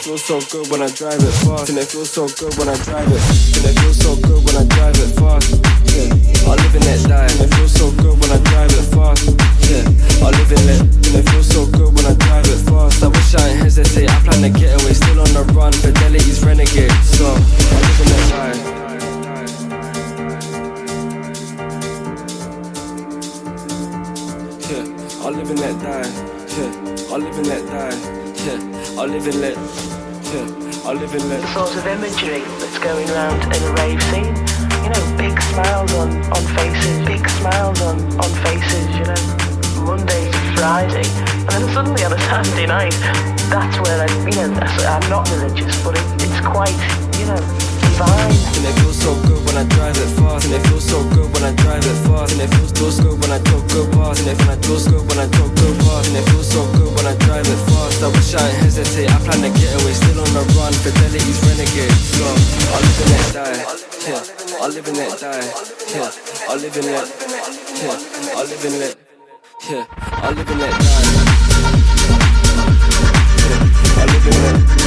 feels so good when I drive it fast. And it feels so good when I drive it. And it feels so good when I drive it fast. Yeah, I live and let die. And it feels so good when I drive it fast. Yeah, I live and let. And it feels so good when I drive it fast. I wish I ain't hesitate. I plan to get away, still on the run. Fidelity's renegade. So I live and let die. Yeah, I live and let die. Yeah, I live and let die. Yeah, I live and let. Yeah, I live and let. The sort of imagery that's going around in a rave scene, you know, big smiles on faces, big smiles on faces, you know, Monday to Friday, and then suddenly on a Saturday night, that's where I'm not religious, but it's quite, you know, divine. And it feels so good when I drive it fast. And it feels so good when I drive it fast. And it feels good when I talk good past. And it feels good when I talk good past. And it feels so good when I drive it fast. I wish I ain't hesitate. I plan to get away, still on the run. Fidelity's renegade. So I live and let die. Yeah, I live and let die. Yeah, I live and let. Yeah, I live and let. Yeah, I live and let die. Yeah, I live and let.